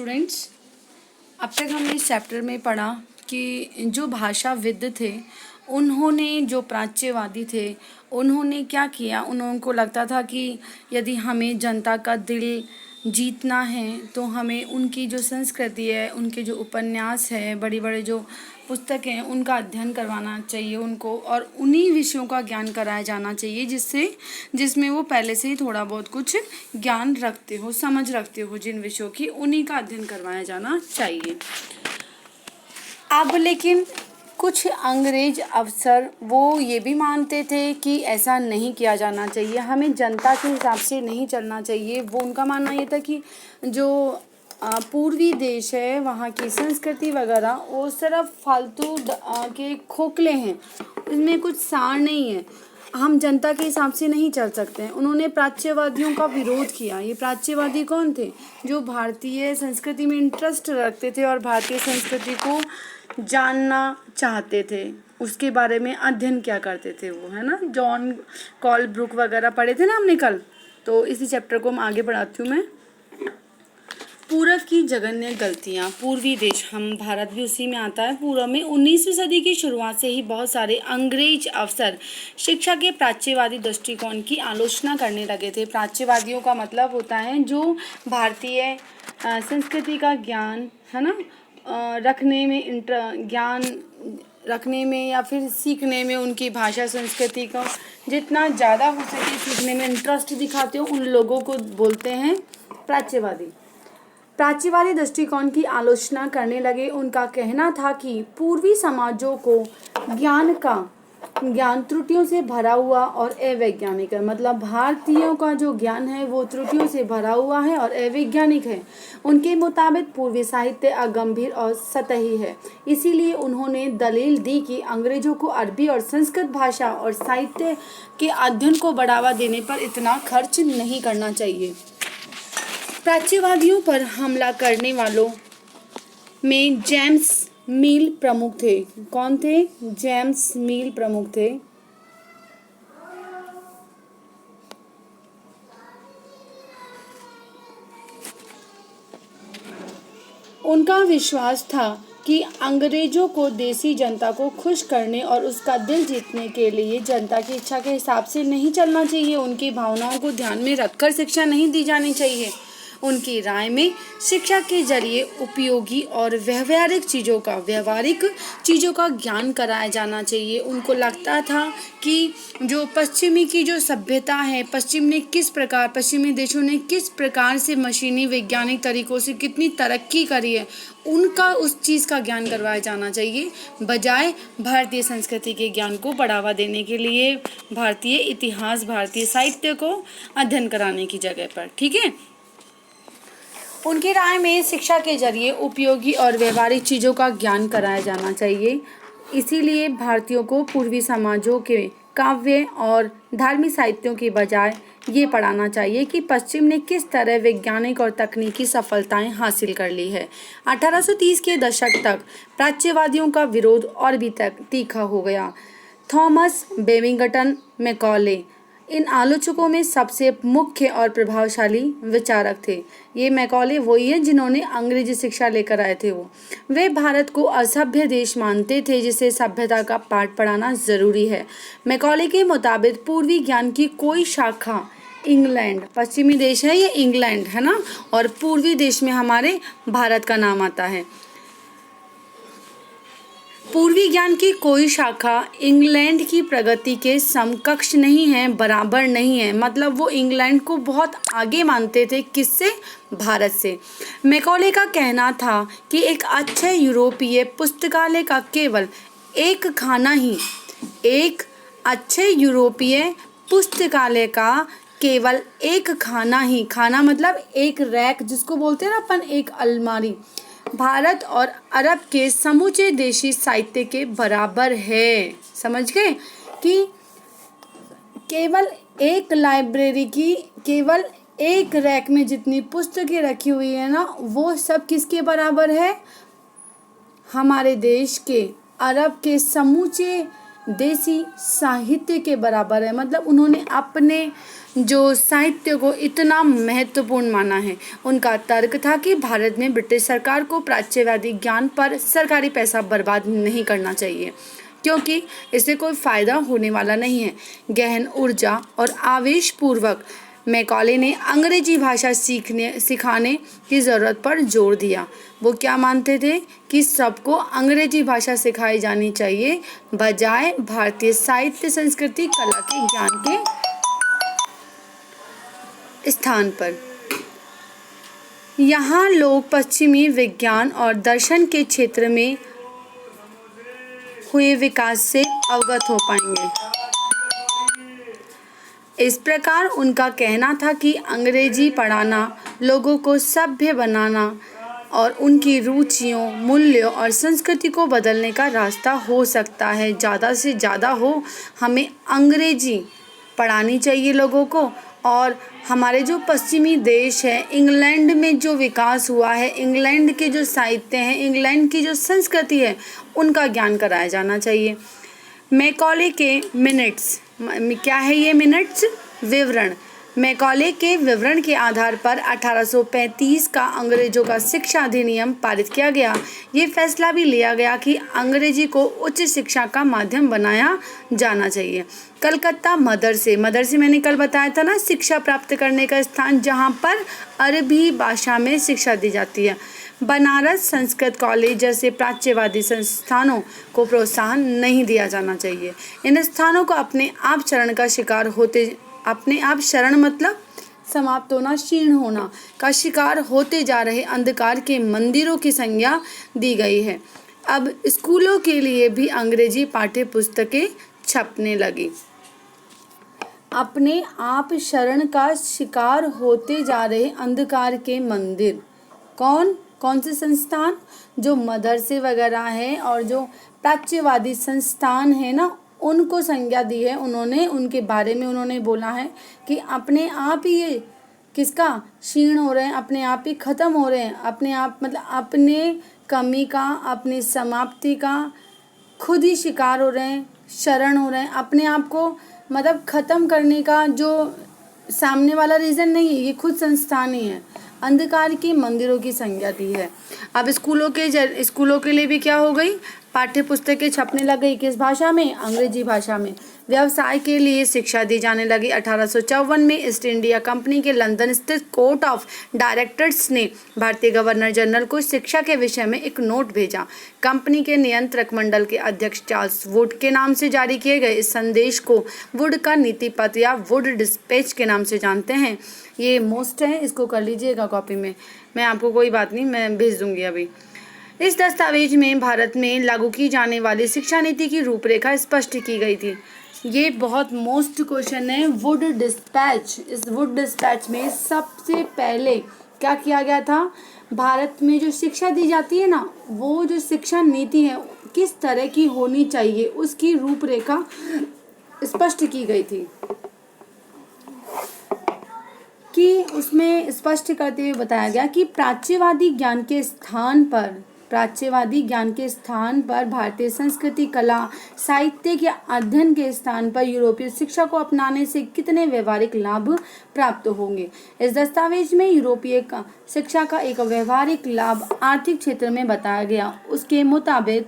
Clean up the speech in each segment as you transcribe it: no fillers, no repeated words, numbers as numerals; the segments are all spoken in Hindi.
स्टूडेंट्स, अब तक हमने इस चैप्टर में पढ़ा कि जो भाषाविद थे उन्होंने, जो प्राच्यवादी थे, उन्होंने क्या किया। उनको लगता था कि यदि हमें जनता का दिल जीतना है तो हमें उनकी जो संस्कृति है, उनके जो उपन्यास है, बड़ी बड़े जो पुस्तकें हैं, उनका अध्ययन करवाना चाहिए उनको, और उन्हीं विषयों का ज्ञान कराया जाना चाहिए जिसमें वो पहले से ही थोड़ा बहुत कुछ ज्ञान रखते हो, समझ रखते हो। जिन विषयों की, उन्हीं का अध्ययन करवाया जाना चाहिए। अब लेकिन कुछ अंग्रेज अफसर वो ये भी मानते थे कि ऐसा नहीं किया जाना चाहिए, हमें जनता के हिसाब से नहीं चलना चाहिए। वो उनका मानना ये था कि जो पूर्वी देश है, वहाँ की संस्कृति वगैरह वो सिर्फ फालतू के खोखले हैं, इसमें कुछ सार नहीं है, हम जनता के हिसाब से नहीं चल सकते हैं। उन्होंने प्राच्यवादियों का विरोध किया। ये प्राच्यवादी कौन थे? जो भारतीय संस्कृति में इंटरेस्ट रखते थे और भारतीय संस्कृति को जानना चाहते थे, उसके बारे में अध्ययन क्या करते थे वो, है ना। जॉन कॉलब्रुक वगैरह पढ़े थे ना हमने कल, तो इसी चैप्टर को हम आगे बढ़ाती हूँ मैं। पूर्व की जघन्य गलतियाँ। पूर्वी देश, हम भारत भी उसी में आता है। पूर्व में 19वीं सदी की शुरुआत से ही बहुत सारे अंग्रेज अफसर शिक्षा के प्राच्यवादी दृष्टिकोण की आलोचना करने लगे थे। प्राच्यवादियों का मतलब होता है जो भारतीय संस्कृति का ज्ञान, है ना, रखने में ज्ञान रखने में या फिर सीखने में, उनकी भाषा संस्कृति का जितना ज़्यादा हो सके सीखने में इंटरेस्ट दिखाते हो, उन लोगों को बोलते हैं प्राच्यवादी। प्राच्यवादी दृष्टिकोण की आलोचना करने लगे। उनका कहना था कि पूर्वी समाजों को ज्ञान त्रुटियों से भरा हुआ और अवैज्ञानिक है। मतलब भारतीयों का जो ज्ञान है वो त्रुटियों से भरा हुआ है और अवैज्ञानिक है। उनके मुताबिक पूर्वी साहित्य अगंभीर और सतही है। इसीलिए उन्होंने दलील दी कि अंग्रेजों को अरबी और संस्कृत भाषा और साहित्य के अध्ययन को बढ़ावा देने पर इतना खर्च नहीं करना चाहिए। प्राच्यवादियों पर हमला करने वालों में जेम्स मिल प्रमुख थे। कौन थे? जेम्स मिल प्रमुख थे। उनका विश्वास था कि अंग्रेजों को देसी जनता को खुश करने और उसका दिल जीतने के लिए जनता की इच्छा के हिसाब से नहीं चलना चाहिए। उनकी भावनाओं को ध्यान में रखकर शिक्षा नहीं दी जानी चाहिए। उनकी राय में शिक्षा के जरिए उपयोगी और व्यावहारिक चीज़ों का ज्ञान कराया जाना चाहिए। उनको लगता था कि जो पश्चिमी की जो सभ्यता है, पश्चिमी देशों ने किस प्रकार से मशीनी वैज्ञानिक तरीकों से कितनी तरक्की करी है, उनका उस चीज़ का ज्ञान करवाया जाना चाहिए, बजाय भारतीय संस्कृति के ज्ञान को बढ़ावा देने के लिए भारतीय इतिहास, भारतीय साहित्य को अध्ययन कराने की जगह पर। ठीक है। उनकी राय में शिक्षा के जरिए उपयोगी और व्यवहारिक चीज़ों का ज्ञान कराया जाना चाहिए। इसीलिए भारतीयों को पूर्वी समाजों के काव्य और धार्मिक साहित्यों के बजाय ये पढ़ाना चाहिए कि पश्चिम ने किस तरह वैज्ञानिक और तकनीकी सफलताएं हासिल कर ली है। 1830 के दशक तक प्राच्यवादियों का विरोध और भी तीखा हो गया। थॉमस बेबिंगटन मैकॉले इन आलोचकों में सबसे मुख्य और प्रभावशाली विचारक थे। ये मैकॉले वही है जिन्होंने अंग्रेजी शिक्षा लेकर आए थे। वे भारत को असभ्य देश मानते थे जिसे सभ्यता का पाठ पढ़ाना जरूरी है। मैकॉले के मुताबिक पूर्वी ज्ञान की कोई शाखा इंग्लैंड, पश्चिमी देश है ये इंग्लैंड, है ना, और पूर्वी देश में हमारे भारत का नाम आता है। पूर्वी ज्ञान की कोई शाखा इंग्लैंड की प्रगति के समकक्ष नहीं है, बराबर नहीं है। मतलब वो इंग्लैंड को बहुत आगे मानते थे। किससे? भारत से। मैकॉले का कहना था कि एक अच्छे यूरोपीय पुस्तकालय का केवल एक खाना ही, खाना मतलब एक रैक जिसको बोलते हैं ना अपन, एक अलमारी, भारत और अरब के समूचे देशी साहित्य के बराबर है। समझ गए कि केवल एक लाइब्रेरी की केवल एक रैक में जितनी पुस्तकें रखी हुई है ना, वो सब किसके बराबर है? हमारे देश के, अरब के समूचे देसी साहित्य के बराबर है। मतलब उन्होंने अपने जो साहित्य को इतना महत्वपूर्ण माना है। उनका तर्क था कि भारत में ब्रिटिश सरकार को प्राच्यवादी ज्ञान पर सरकारी पैसा बर्बाद नहीं करना चाहिए, क्योंकि इससे कोई फायदा होने वाला नहीं है। गहन ऊर्जा और आवेशपूर्वक मैकॉले ने अंग्रेजी भाषा सिखाने की ज़रूरत पर जोर दिया। वो क्या मानते थे कि सबको अंग्रेजी भाषा सिखाई जानी चाहिए, बजाय भारतीय साहित्य, संस्कृति, कला के ज्ञान के स्थान पर। यहाँ लोग पश्चिमी विज्ञान और दर्शन के क्षेत्र में हुए विकास से अवगत हो पाएंगे। इस प्रकार उनका कहना था कि अंग्रेजी पढ़ाना लोगों को सभ्य बनाना और उनकी रुचियों, मूल्यों और संस्कृति को बदलने का रास्ता हो सकता है। ज़्यादा से ज़्यादा हो, हमें अंग्रेजी पढ़ानी चाहिए लोगों को। और हमारे जो पश्चिमी देश है, इंग्लैंड में जो विकास हुआ है, इंग्लैंड के जो साहित्य हैं, इंग्लैंड की जो संस्कृति है, उनका ज्ञान कराया जाना चाहिए। मैकॉले के मिनट्स, क्या है ये मिनट्स? विवरण। मैकॉले के विवरण के आधार पर 1835 का अंग्रेजों का शिक्षा अधिनियम पारित किया गया। ये फैसला भी लिया गया कि अंग्रेजी को उच्च शिक्षा का माध्यम बनाया जाना चाहिए। कलकत्ता मदरसे मैंने कल बताया था ना, शिक्षा प्राप्त करने का स्थान जहाँ पर अरबी भाषा में शिक्षा दी जाती है। बनारस संस्कृत कॉलेज जैसे प्राच्यवादी संस्थानों को प्रोत्साहन नहीं दिया जाना चाहिए। इन स्थानों को अपने आप शरण मतलब समाप्त होना, क्षीण होना का शिकार होते जा रहे अंधकार के मंदिरों की संज्ञा दी गई है। अब स्कूलों के लिए भी अंग्रेजी पाठ्य पुस्तकें छपने लगी। अपने आप शरण का शिकार होते जा रहे अंधकार के मंदिर, कौन से संस्थान? जो मदरसे वगैरह हैं और जो प्राच्यवादी संस्थान है ना, उनको संज्ञा दी है उन्होंने। उनके बारे में उन्होंने बोला है कि अपने आप ही ये किसका क्षीण हो रहे हैं, अपने आप ही खत्म हो रहे हैं, अपने आप मतलब अपने कमी का, अपनी समाप्ति का खुद ही शिकार हो रहे हैं, शरण हो रहे हैं। अपने आप को मतलब खत्म करने का जो सामने वाला रीज़न नहीं है, ये खुद संस्थान ही है। अंधकार के मंदिरों की संज्ञा दी है। अब स्कूलों के लिए भी क्या हो गई? पाठ्य पुस्तकें छपने लग गई। किस भाषा में? अंग्रेजी भाषा में। व्यवसाय के लिए शिक्षा दी जाने लगी। 1854 में ईस्ट इंडिया कंपनी के लंदन स्थित कोर्ट ऑफ डायरेक्टर्स ने भारतीय गवर्नर जनरल को शिक्षा के विषय में एक नोट भेजा। कंपनी के नियंत्रक मंडल के अध्यक्ष चार्ल्स वुड के नाम से जारी किए गए इस संदेश को वुड का नीति पत्र या वुड डिस्पैच के नाम से जानते हैं। ये मोस्ट है, इसको कर लीजिएगा कॉपी में। मैं आपको कोई बात नहीं, मैं भेज दूंगी अभी। इस दस्तावेज में भारत में लागू की जाने वाली शिक्षा नीति की रूपरेखा स्पष्ट की गई थी। ये बहुत मोस्ट क्वेश्चन है, वुड डिस्पैच। इस वुड डिस्पैच में सबसे पहले क्या किया गया था? भारत में जो शिक्षा दी जाती है ना, वो जो शिक्षा नीति है किस तरह की होनी चाहिए, उसकी रूपरेखा स्पष्ट की गई थी। कि उसमें स्पष्ट करते हुए बताया गया कि प्राच्यवादी ज्ञान के स्थान पर भारतीय संस्कृति, कला, साहित्य के अध्ययन के स्थान पर यूरोपीय शिक्षा को अपनाने से कितने व्यवहारिक लाभ प्राप्त होंगे। इस दस्तावेज में यूरोपीय शिक्षा का एक व्यवहारिक लाभ आर्थिक क्षेत्र में बताया गया। उसके मुताबिक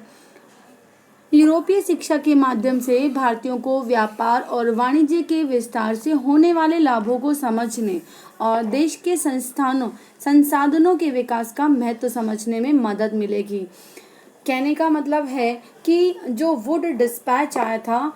यूरोपीय शिक्षा के माध्यम से भारतीयों को व्यापार और वाणिज्य के विस्तार से होने वाले लाभों को समझने और देश के संसाधनों के विकास का महत्व समझने में मदद मिलेगी। कहने का मतलब है कि जो वुड डिस्पैच आया था,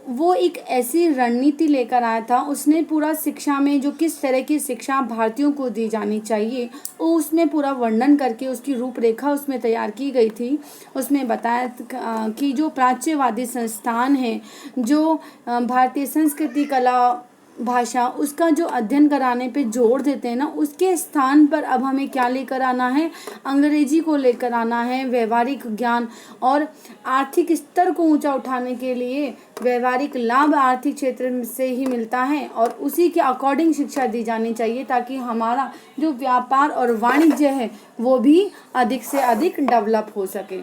वो एक ऐसी रणनीति लेकर आया था। उसने पूरा शिक्षा में जो किस तरह की शिक्षा भारतीयों को दी जानी चाहिए, वो उसमें पूरा वर्णन करके उसकी रूपरेखा उसमें तैयार की गई थी। उसमें बताया कि जो प्राच्यवादी संस्थान है, जो भारतीय संस्कृति, कला, भाषा, उसका जो अध्ययन कराने पे जोर देते हैं ना, उसके स्थान पर अब हमें क्या लेकर आना है? अंग्रेजी को लेकर आना है। व्यवहारिक ज्ञान और आर्थिक स्तर को ऊंचा उठाने के लिए व्यवहारिक लाभ आर्थिक क्षेत्र से ही मिलता है और उसी के अकॉर्डिंग शिक्षा दी जानी चाहिए, ताकि हमारा जो व्यापार और वाणिज्य है वो भी अधिक से अधिक डेवलप हो सके।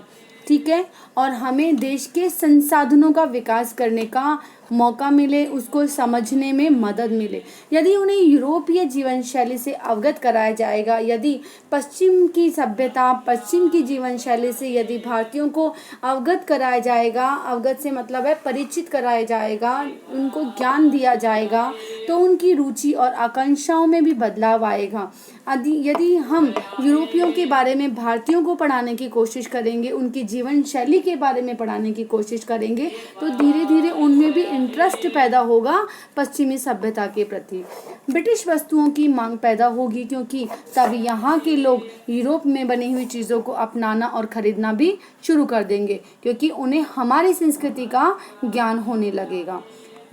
ठीक है, और हमें देश के संसाधनों का विकास करने का मौका मिले, उसको समझने में मदद मिले। यदि उन्हें यूरोपीय जीवन शैली से अवगत कराया जाएगा, यदि पश्चिम की सभ्यता, पश्चिम की जीवन शैली से यदि भारतीयों को अवगत कराया जाएगा, अवगत से मतलब है परिचित कराया जाएगा, उनको ज्ञान दिया जाएगा, तो उनकी रुचि और आकांक्षाओं में भी बदलाव आएगा। यदि हम यूरोपियों के बारे में भारतीयों को पढ़ाने की कोशिश करेंगे, उनकी जीवन शैली के बारे में पढ़ाने की कोशिश करेंगे, तो धीरे धीरे उनमें भी इंटरेस्ट पैदा होगा पश्चिमी सभ्यता के प्रति। ब्रिटिश वस्तुओं की मांग पैदा होगी, क्योंकि तब यहाँ के लोग यूरोप में बनी हुई चीज़ों को अपनाना और खरीदना भी शुरू कर देंगे, क्योंकि उन्हें हमारी संस्कृति का ज्ञान होने लगेगा।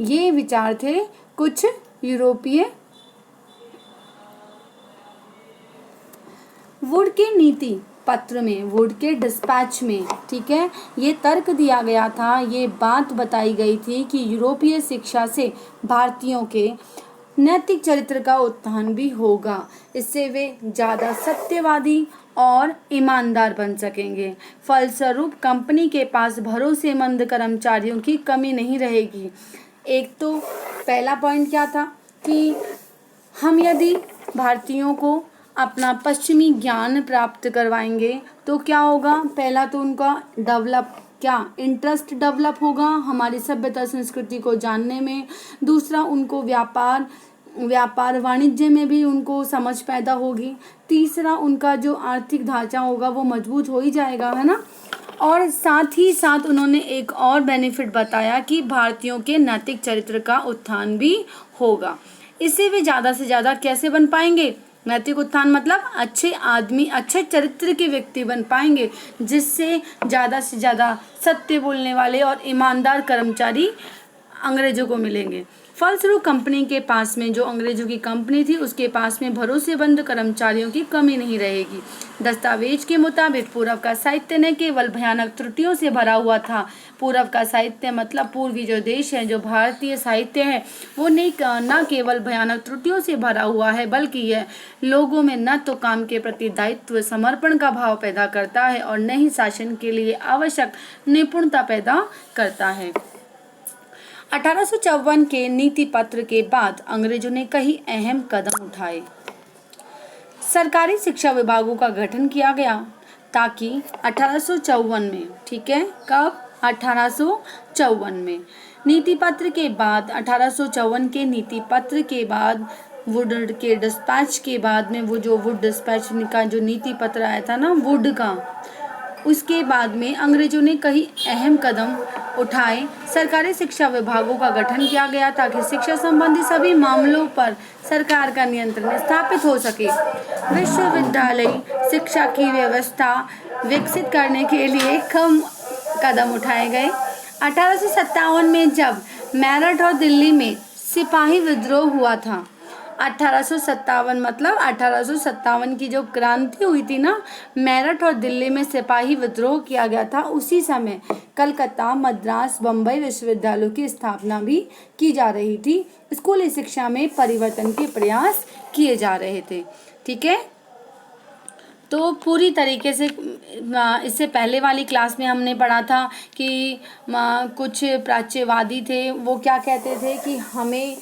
ये विचार थे कुछ यूरोपीय। वुड के नीति पत्र में, वुड के डिस्पैच में, ठीक है, ये तर्क दिया गया था, ये बात बताई गई थी कि यूरोपीय शिक्षा से भारतीयों के नैतिक चरित्र का उत्थान भी होगा। इससे वे ज़्यादा सत्यवादी और ईमानदार बन सकेंगे। फलस्वरूप कंपनी के पास भरोसेमंद कर्मचारियों की कमी नहीं रहेगी। एक तो पहला पॉइंट क्या था कि हम यदि भारतीयों को अपना पश्चिमी ज्ञान प्राप्त करवाएंगे तो क्या होगा, पहला तो उनका इंटरेस्ट डेवलप होगा हमारी सभ्यता संस्कृति को जानने में। दूसरा, उनको व्यापार वाणिज्य में भी उनको समझ पैदा होगी। तीसरा, उनका जो आर्थिक ढांचा होगा वो मजबूत हो ही जाएगा, है ना। और साथ ही साथ उन्होंने एक और बेनिफिट बताया कि भारतीयों के नैतिक चरित्र का उत्थान भी होगा। इससे वे ज़्यादा से ज़्यादा कैसे बन पाएंगे, नैतिक उत्थान मतलब अच्छे आदमी, अच्छे चरित्र के व्यक्ति बन पाएंगे, जिससे ज़्यादा से ज़्यादा सत्य बोलने वाले और ईमानदार कर्मचारी अंग्रेजों को मिलेंगे। फलस्वरूप कंपनी के पास में, जो अंग्रेजों की कंपनी थी, उसके पास में भरोसेमंद कर्मचारियों की कमी नहीं रहेगी। दस्तावेज के मुताबिक पूर्व का साहित्य न केवल भयानक त्रुटियों से भरा हुआ था। पूर्व का साहित्य मतलब पूर्वी जो देश है, जो भारतीय साहित्य है, वो न केवल भयानक त्रुटियों से भरा हुआ है, बल्कि यह लोगों में न तो काम के प्रति दायित्व समर्पण का भाव पैदा करता है और न ही शासन के लिए आवश्यक निपुणता पैदा करता है। 1854 के नीति पत्र के बाद अंग्रेजों ने कई अहम कदम उठाए। सरकारी शिक्षा विभागों का गठन किया गया ताकि 1854 में, ठीक है, कब, 1854 में नीति पत्र के बाद, 1854 के नीति पत्र के बाद, वुड के डिस्पैच के बाद में, वो जो वुड डिस्पैच का जो नीति पत्र आया था ना वुड का, उसके बाद में अंग्रेजों ने कई अहम कदम उठाए। सरकारी शिक्षा विभागों का गठन किया गया ताकि शिक्षा संबंधी सभी मामलों पर सरकार का नियंत्रण स्थापित हो सके। विश्वविद्यालय शिक्षा की व्यवस्था विकसित करने के लिए कम कदम उठाए गए। 1857 में जब मेरठ और दिल्ली में सिपाही विद्रोह हुआ था, 1857 मतलब 1857 की जो क्रांति हुई थी ना, मेरठ और दिल्ली में सिपाही विद्रोह किया गया था, उसी समय कलकत्ता, मद्रास, बम्बई विश्वविद्यालयों की स्थापना भी की जा रही थी। स्कूली शिक्षा में परिवर्तन के प्रयास किए जा रहे थे, ठीक है। तो पूरी तरीके से इससे पहले वाली क्लास में हमने पढ़ा था कि कुछ प्राच्यवादी थे, वो क्या कहते थे कि हमें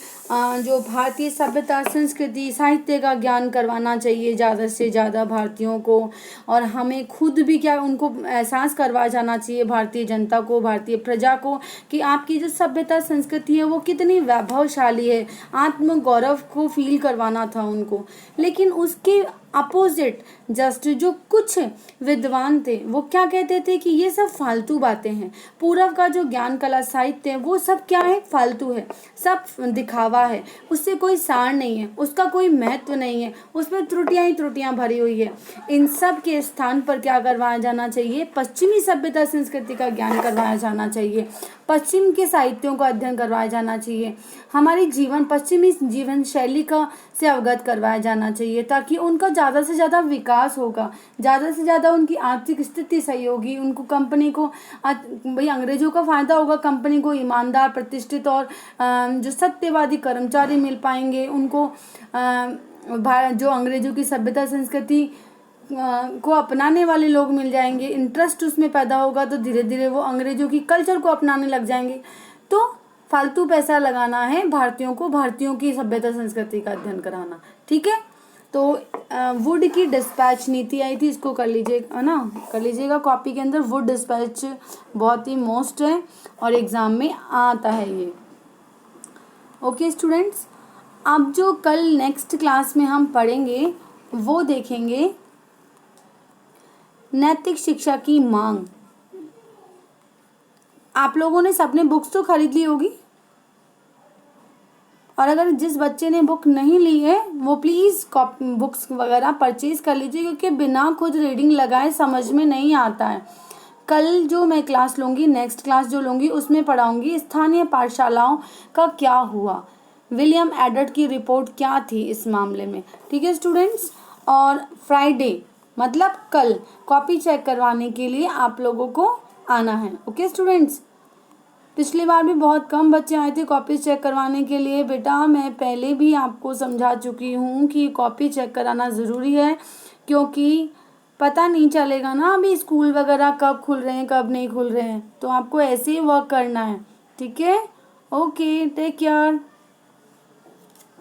जो भारतीय सभ्यता, संस्कृति, साहित्य का ज्ञान करवाना चाहिए ज़्यादा से ज़्यादा भारतीयों को, और हमें खुद भी क्या उनको एहसास करवाया जाना चाहिए, भारतीय जनता को, भारतीय प्रजा को, कि आपकी जो सभ्यता संस्कृति है वो कितनी वैभवशाली है। आत्मगौरव को फील करवाना था उनको। लेकिन उसके अपोजिट जस्ट जो कुछ विद्वान थे वो क्या कहते थे कि ये सब फालतू बातें हैं। पूर्व का जो ज्ञान, कला, साहित्य है वो सब क्या है, फालतू है, सब दिखावा है, उससे कोई सार नहीं है, उसका कोई महत्व नहीं है, उसमें त्रुटियां ही त्रुटियां भरी हुई है। इन सब के स्थान पर क्या करवाया जाना चाहिए, पश्चिमी सभ्यता संस्कृति का ज्ञान करवाया जाना चाहिए, पश्चिम के साहित्यों का अध्ययन करवाया जाना चाहिए, हमारी पश्चिमी जीवन शैली का से अवगत करवाया जाना चाहिए, ताकि उनका ज़्यादा से ज़्यादा विकास होगा, ज़्यादा से ज़्यादा उनकी आर्थिक स्थिति सही होगी, उनको कंपनी को भाई अंग्रेजों का फ़ायदा होगा, कंपनी को ईमानदार, प्रतिष्ठित और जो सत्यवादी कर्मचारी मिल पाएंगे, उनको जो अंग्रेजों की सभ्यता संस्कृति को अपनाने वाले लोग मिल जाएंगे, इंटरेस्ट उसमें पैदा होगा, तो धीरे धीरे वो अंग्रेजों की कल्चर को अपनाने लग जाएंगे। तो फालतू पैसा लगाना है भारतीयों को, भारतीयों की सभ्यता संस्कृति का अध्ययन कराना। ठीक है, तो वुड की डिस्पैच नीति आई थी, इसको कर लीजिएगा ना, कर लीजिएगा कॉपी के अंदर। वुड डिस्पैच बहुत ही मोस्ट है और एग्जाम में आता है ये। ओके स्टूडेंट्स, अब जो कल नेक्स्ट क्लास में हम पढ़ेंगे वो देखेंगे नैतिक शिक्षा की मांग। आप लोगों ने सबने बुक्स तो खरीद ली होगी, और अगर जिस बच्चे ने बुक नहीं ली है वो प्लीज़ बुक्स वगैरह परचेज कर लीजिए, क्योंकि बिना खुद रीडिंग लगाए समझ में नहीं आता है। कल जो मैं क्लास लूँगी, नेक्स्ट क्लास जो लूँगी, उसमें पढ़ाऊँगी स्थानीय पाठशालाओं का क्या हुआ, विलियम एडवर्ड की रिपोर्ट क्या थी इस मामले में। ठीक है स्टूडेंट्स, और फ्राइडे मतलब कल कॉपी चेक करवाने के लिए आप लोगों को आना है। ओके स्टूडेंट्स, पिछली बार भी बहुत कम बच्चे आए थे कॉपी चेक करवाने के लिए। बेटा मैं पहले भी आपको समझा चुकी हूँ कि कॉपी चेक कराना ज़रूरी है, क्योंकि पता नहीं चलेगा ना अभी स्कूल वगैरह कब खुल रहे हैं कब नहीं खुल रहे हैं, तो आपको ऐसे ही वर्क करना है। ठीक है, ओके, टेक केयर।